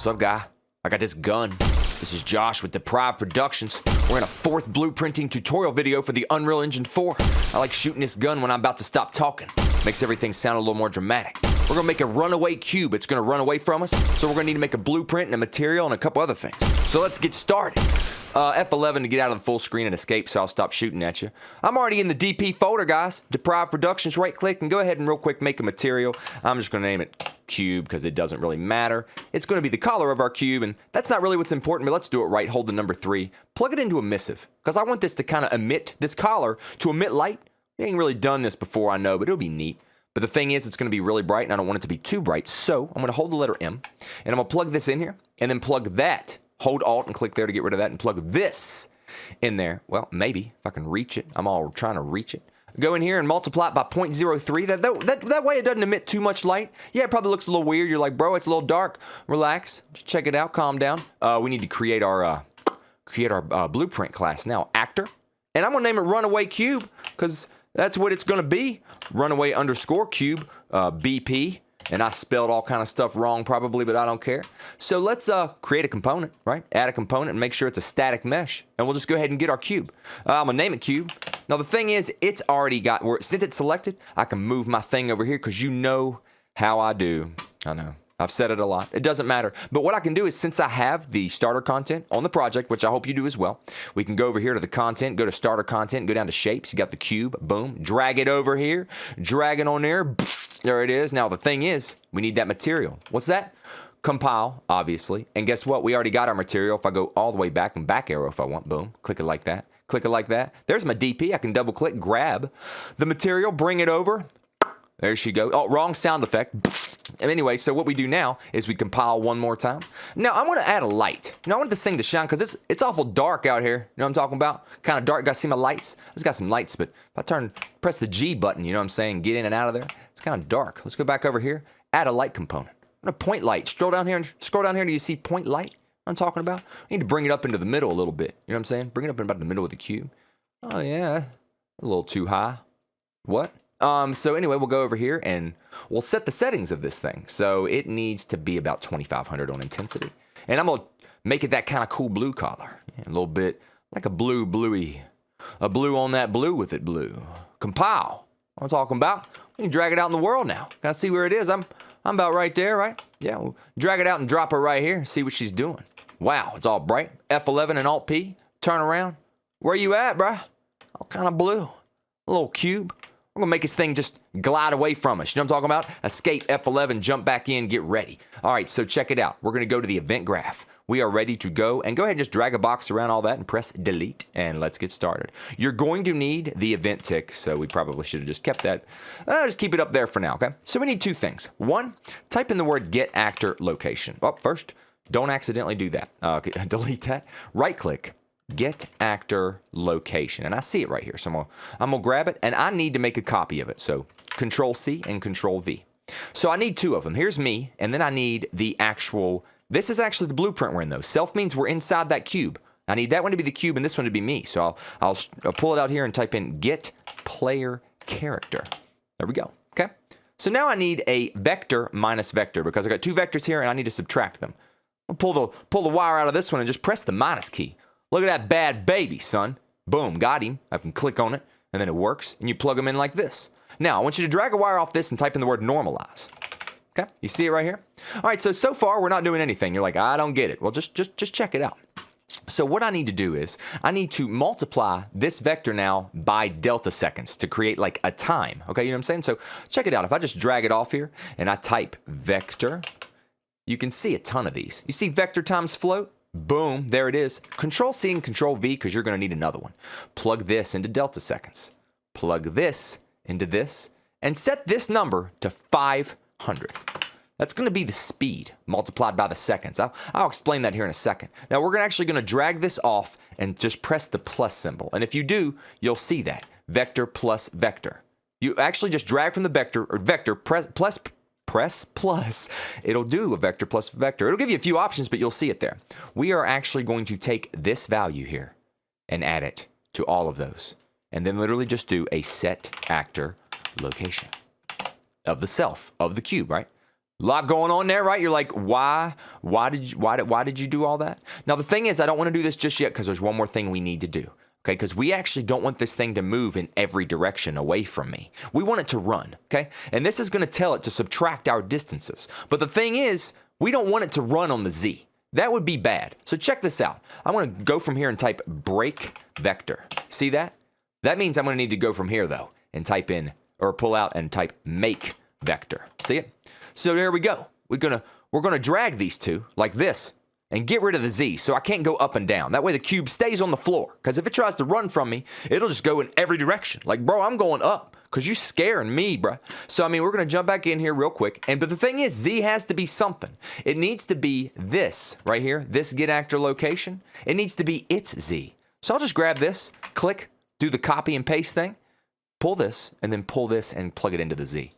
What's up, guy? I got this gun. This is Josh with DepriveD Productions. We're in a fourth blueprinting tutorial video for the Unreal Engine 4. I like shooting this gun when I'm about to stop talking. Makes everything sound a little more dramatic. We're gonna make a runaway cube. It's gonna run away from us, so we're gonna need to make a blueprint and a material and a couple other things. So let's get started. F11 to get out of the full screen and escape, so I'll stop shooting at you. I'm already in the DP folder, guys. DepriveD Productions, right click and go ahead and real quick make a material. I'm just gonna name it cube because it doesn't really matter. It's gonna be the color of our cube, and that's not really what's important, but let's do it right. Hold the number 3, plug it into emissive, because I want this to kind of emit, this collar to emit light. We ain't really done this before, I know, but it'll be neat. But the thing is, it's going to be really bright, and I don't want it to be too bright, so I'm going to hold the letter M, and I'm going to plug this in here, and then plug that. Hold Alt and click there to get rid of that, and plug this in there. Well, maybe, if I can reach it. I'm all trying to reach it. Go in here and multiply it by 0.03. That way it doesn't emit too much light. Yeah, it probably looks a little weird. You're like, bro, it's a little dark. Relax. Just check it out. Calm down. We need to create our blueprint class now. Actor. And I'm going to name it Runaway Cube, because that's what it's going to be. Runaway underscore cube, BP. And I spelled all kind of stuff wrong probably, but I don't care. So let's create a component, right? Add a component and make sure it's a static mesh. And we'll just go ahead and get our cube. I'm going to name it cube. Now the thing is, it's already got, since it's selected, I can move my thing over here because you know how I do. I know. I've said it a lot. It doesn't matter. But what I can do is, since I have the starter content on the project, which I hope you do as well, we can go over here to the content, go to starter content, go down to shapes. You got the cube. Boom. Drag it over here. Drag it on there. There it is. Now, the thing is, we need that material. What's that? Compile, obviously. And guess what? We already got our material. If I go all the way back and back arrow if I want, boom. Click it like that. Click it like that. There's my DP. I can double click, grab the material, bring it over. There she goes. Oh, wrong sound effect. Anyway, so what we do now is we compile one more time. Now, I want to add a light. Now, I want this thing to shine because it's awful dark out here. You know what I'm talking about? Kind of dark. Guys, see my lights? It's got some lights, but if I press the G button, you know what I'm saying? Get in and out of there. It's kind of dark. Let's go back over here. Add a light component. I'm going to point light. Scroll down here and you see point light. I'm talking about. I need to bring it up into the middle a little bit. You know what I'm saying? Bring it up in about the middle of the cube. Oh, yeah. A little too high. What? So anyway, we'll go over here and we'll set the settings of this thing. So it needs to be about 2500 on intensity. And I'm going to make it that kind of cool blue color. Yeah, a little bit like a bluey. A blue on that blue with it blue. Compile. What I'm talking about. We can drag it out in the world now. Can I see where it is? I'm about right there, right? Yeah, we'll drag it out and drop her right here. See what she's doing. Wow, it's all bright. F11 and Alt P. Turn around. Where you at, bruh? All kind of blue. A little cube. We're going to make this thing just glide away from us. You know what I'm talking about? Escape F11, jump back in, get ready. All right, so check it out. We're going to go to the event graph. We are ready to go. And go ahead and just drag a box around all that and press delete. And let's get started. You're going to need the event tick, so we probably should have just kept that. Just keep it up there for now, okay? So we need two things. One, type in the word get actor location. Oh, first, don't accidentally do that. Okay, delete that. Right click. Get actor location, and I see it right here, so I'm gonna grab it, and I need to make a copy of it, so Control C and Control V. So I need two of them. Here's me, and then I need the actual, this is actually the blueprint we're in though. Self means we're inside that cube. I need that one to be the cube and this one to be me, so I'll pull it out here and type in get player character. There we go, okay? So now I need a vector minus vector, because I got two vectors here and I need to subtract them. I'll pull the wire out of this one and just press the minus key. Look at that bad baby, son. Boom, got him. I can click on it, and then it works, and you plug them in like this. Now, I want you to drag a wire off this and type in the word normalize. Okay, you see it right here? All right, so far, we're not doing anything. You're like, I don't get it. Well, just check it out. So what I need to do is, I need to multiply this vector now by delta seconds to create like a time. Okay, you know what I'm saying? So check it out. If I just drag it off here, and I type vector, you can see a ton of these. You see vector times float? Boom, there it is. Control C and Control V, because you're going to need another one. Plug this into delta seconds. Plug this into this. And set this number to 500. That's going to be the speed multiplied by the seconds. I'll explain that here in a second. Now, we're actually going to drag this off and just press the plus symbol. And if you do, you'll see that. Vector plus vector. You actually just drag from the vector, or vector, press plus, it'll do a vector plus vector. It'll give you a few options, but you'll see it there. We are actually going to take this value here and add it to all of those. And then literally just do a set actor location of the self, of the cube, right? Lot going on there, right? You're like, why did you do all that? Now, the thing is, I don't want to do this just yet because there's one more thing we need to do. Okay, because we actually don't want this thing to move in every direction away from me. We want it to run, okay? And this is going to tell it to subtract our distances. But the thing is, we don't want it to run on the Z. That would be bad. So check this out. I'm going to go from here and type break vector. See that? That means I'm going to need to go from here, though, and type in, or pull out and type make vector. See it? So there we go. We're gonna drag these two like this and get rid of the Z so I can't go up and down. That way the cube stays on the floor. Because if it tries to run from me, it'll just go in every direction. Like, bro, I'm going up because you scaring me, bro. So, I mean, we're going to jump back in here real quick. But the thing is, Z has to be something. It needs to be this right here, this get actor location. It needs to be its Z. So I'll just grab this, click, do the copy and paste thing, pull this, and then pull this and plug it into the Z.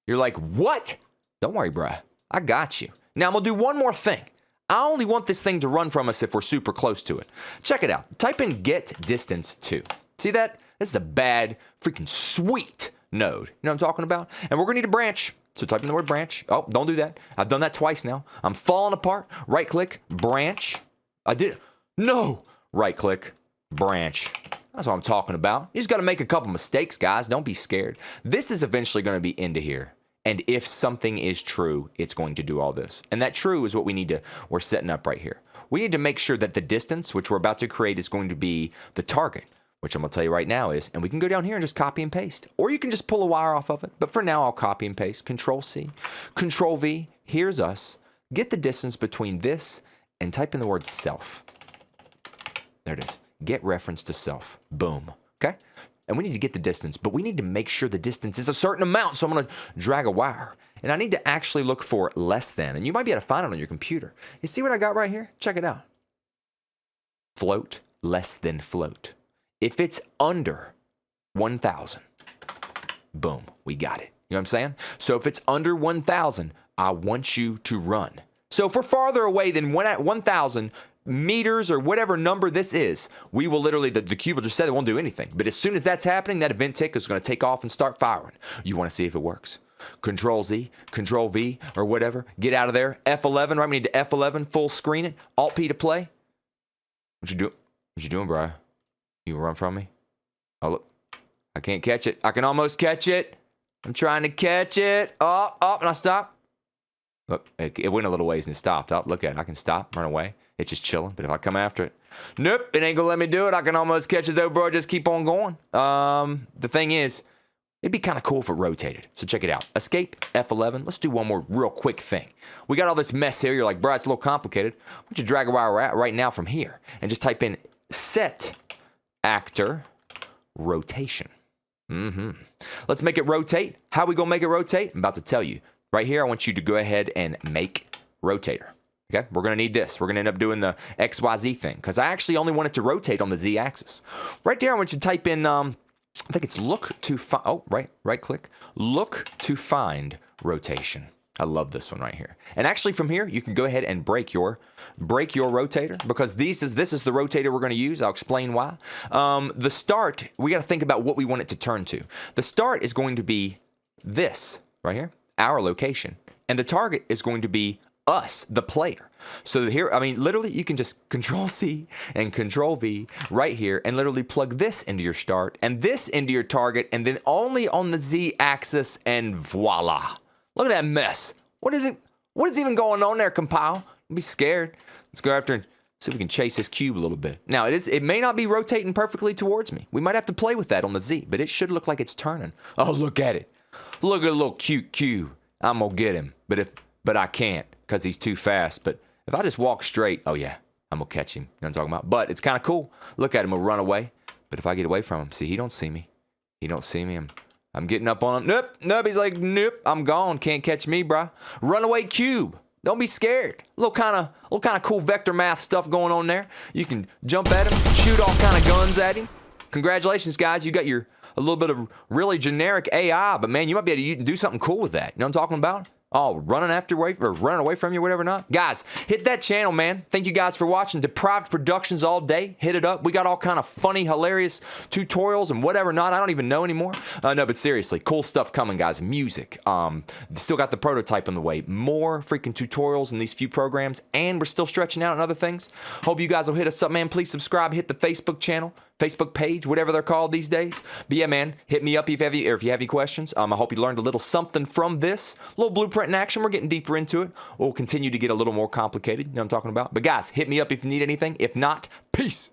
You're like, what? Don't worry, bruh. I got you. Now, I'm going to do one more thing. I only want this thing to run from us if we're super close to it. Check it out. Type in get distance 2. See that? This is a bad, freaking sweet node. You know what I'm talking about? And we're going to need a branch. So type in the word branch. Oh, don't do that. I've done that twice now. I'm falling apart. Right click, branch. I did. No. Right click, branch. That's what I'm talking about. You just got to make a couple mistakes, guys. Don't be scared. This is eventually going to be into here. And if something is true, it's going to do all this. And that true is what we're setting up right here. We need to make sure that the distance, which we're about to create, is going to be the target, which I'm going to tell you right now is, and we can go down here and just copy and paste. Or you can just pull a wire off of it. But for now, I'll copy and paste. Control C, Control V, here's us. Get the distance between this and type in the word self. There it is. Get reference to self. Boom. Okay? And we need to get the distance, but we need to make sure the distance is a certain amount. So I'm going to drag a wire. And I need to actually look for less than. And you might be able to find it on your computer. You see what I got right here? Check it out. Float, less than float. If it's under 1,000, boom, we got it. You know what I'm saying? So if it's under 1,000, I want you to run. So if we're farther away than 1,000 meters or whatever number this is, we will literally, the cube will just say it won't do anything. But as soon as that's happening, that event tick is going to take off and start firing. You want to see if it works. Control Z, Control V, or whatever. Get out of there. F11, right? We need to F11, full screen it. Alt P to play. What you doing, bro? You run from me? Oh, look. I can't catch it. I can almost catch it. I'm trying to catch it. Oh, and I stop. Look, it went a little ways and stopped. Oh, look at it. I can stop, run away. It's just chilling. But if I come after it, nope, it ain't gonna let me do it. I can almost catch it though, bro. Just keep on going. The thing is, it'd be kind of cool if it rotated. So check it out. Escape, F11. Let's do one more real quick thing. We got all this mess here. You're like, bro, it's a little complicated. Why don't you drag a wire right now from here and just type in set actor rotation. Let's make it rotate. How we gonna make it rotate? I'm about to tell you. Right here, I want you to go ahead and make rotator. Okay, we're going to need this. We're going to end up doing the XYZ thing because I actually only want it to rotate on the Z axis. Right there, I want you to type in, I think it's look to find, oh, right click, look to find rotation. I love this one right here. And actually from here, you can go ahead and break your rotator because this is the rotator we're going to use. I'll explain why. The start, we got to think about what we want it to turn to. The start is going to be this right here, our location. And the target is going to be us, the player. So here, I mean, literally you can just Control C and Control V right here and literally plug this into your start and this into your target and then only on the Z axis and voila. Look at that mess. What is even going on there, compile? Don't be scared. Let's go after and see if we can chase this cube a little bit. Now, it may not be rotating perfectly towards me. We might have to play with that on the Z, but it should look like it's turning. Oh, look at it. Look at a little cute cube. I'm gonna get him, but I can't because he's too fast. But if I just walk straight, oh yeah, I'm gonna catch him. You know what I'm talking about? But it's kind of cool. Look at him, he'll run away. But if I get away from him, see, he don't see me. He don't see me. I'm getting up on him. Nope. He's like, nope. I'm gone. Can't catch me, bruh. Runaway cube. Don't be scared. Little kind of cool vector math stuff going on there. You can jump at him, shoot all kind of guns at him. Congratulations, guys. You got a little bit of really generic AI, but man, you might be able to do something cool with that. You know what I'm talking about? Oh, running away from you, whatever not. Guys, hit that channel, man. Thank you guys for watching Deprived Productions all day. Hit it up. We got all kind of funny, hilarious tutorials and whatever not. I don't even know anymore. No, but seriously, cool stuff coming, guys. Music. Still got the prototype on the way. More freaking tutorials in these few programs, and we're still stretching out on other things. Hope you guys will hit us up, man. Please subscribe. Hit the Facebook channel. Facebook page, whatever they're called these days. But yeah, man, hit me up if you have any questions. I hope you learned a little something from this. A little blueprint in action. We're getting deeper into it. We'll continue to get a little more complicated. You know what I'm talking about? But guys, hit me up if you need anything. If not, peace.